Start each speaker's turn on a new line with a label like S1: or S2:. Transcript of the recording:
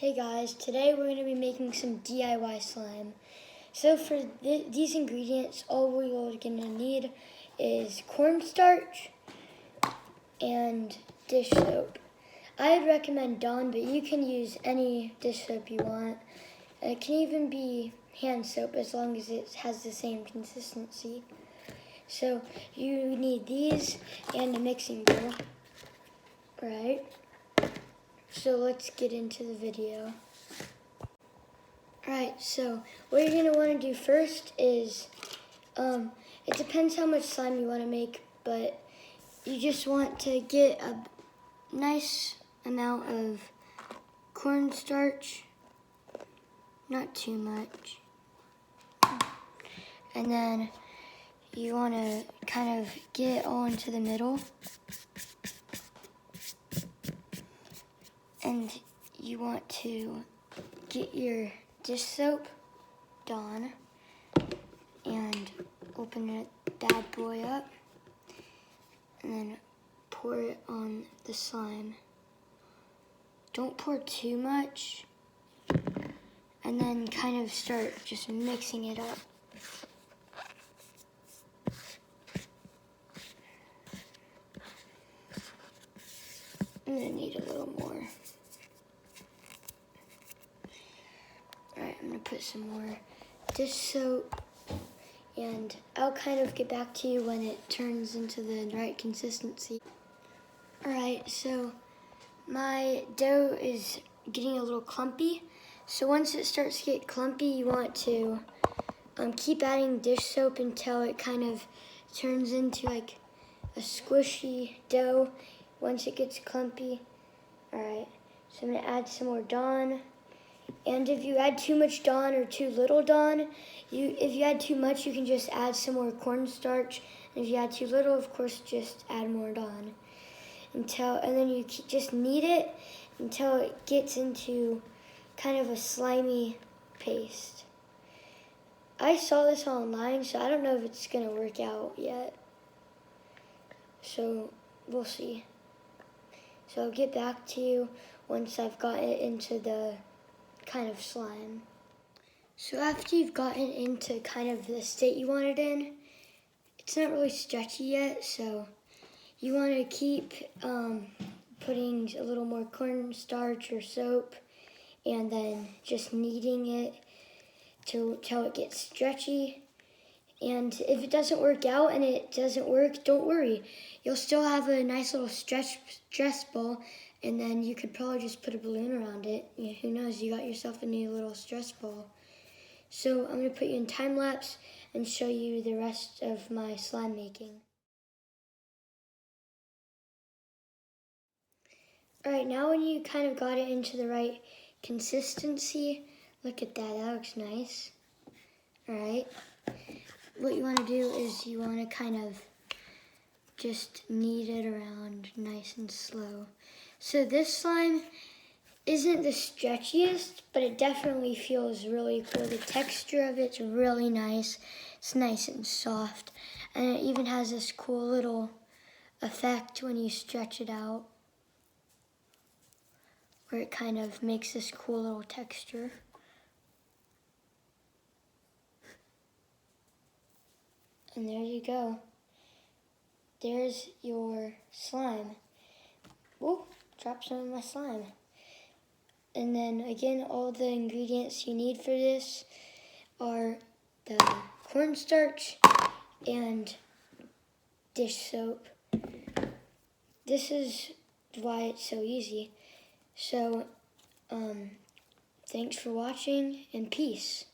S1: Hey guys, today we're going to be making some DIY slime. So for these ingredients, all we're going to need is cornstarch and dish soap. I'd recommend Dawn, but you can use any dish soap you want. It can even be hand soap as long as it has the same consistency. So you need these and a mixing bowl, right? So let's get into the video. Alright, so what you're going to want to do first is, it depends how much slime you want to make, but you just want to get a nice amount of cornstarch, not too much. And then you want to kind of get it all into the middle. And you want to get your dish soap, Dawn, and open that bad boy up, and then pour it on the slime. Don't pour too much, and then kind of start just mixing it up. I'm gonna need a little more. Alright, I'm gonna put some more dish soap, and I'll kind of get back to you when it turns into the right consistency. Alright, so my dough is getting a little clumpy. So once it starts to get clumpy, you want to keep adding dish soap until it kind of turns into like a squishy dough once it gets clumpy. Alright, so I'm gonna add some more Dawn. And if you add too much Dawn or too little Dawn, if you add too much, you can just add some more cornstarch. And if you add too little, of course, just add more Dawn. And then you just knead it until it gets into kind of a slimy paste. I saw this online, so I don't know if it's gonna work out yet. So we'll see. So I'll get back to you once I've got it into the kind of slime. So after you've gotten into kind of the state you want it in, it's not really stretchy yet, so you want to keep putting a little more cornstarch or soap and then just kneading it till it gets stretchy. And if it doesn't work out and it doesn't work, don't worry. You'll still have a nice little stress ball, and then you could probably just put a balloon around it. Yeah, who knows, you got yourself a new little stress ball. So I'm going to put you in time lapse and show you the rest of my slime making. Alright, now when you kind of got it into the right consistency, look at that, that looks nice. Alright, what you want to do is you want to kind of just knead it around nice and slow. So this slime isn't the stretchiest, but it definitely feels really cool. The texture of it's really nice. It's nice and soft. And it even has this cool little effect when you stretch it out, where it kind of makes this cool little texture. And there you go. There's your slime. Ooh, drop some of my slime. And then again, all the ingredients you need for this are the cornstarch and dish soap. This is why it's so easy. So, thanks for watching and peace.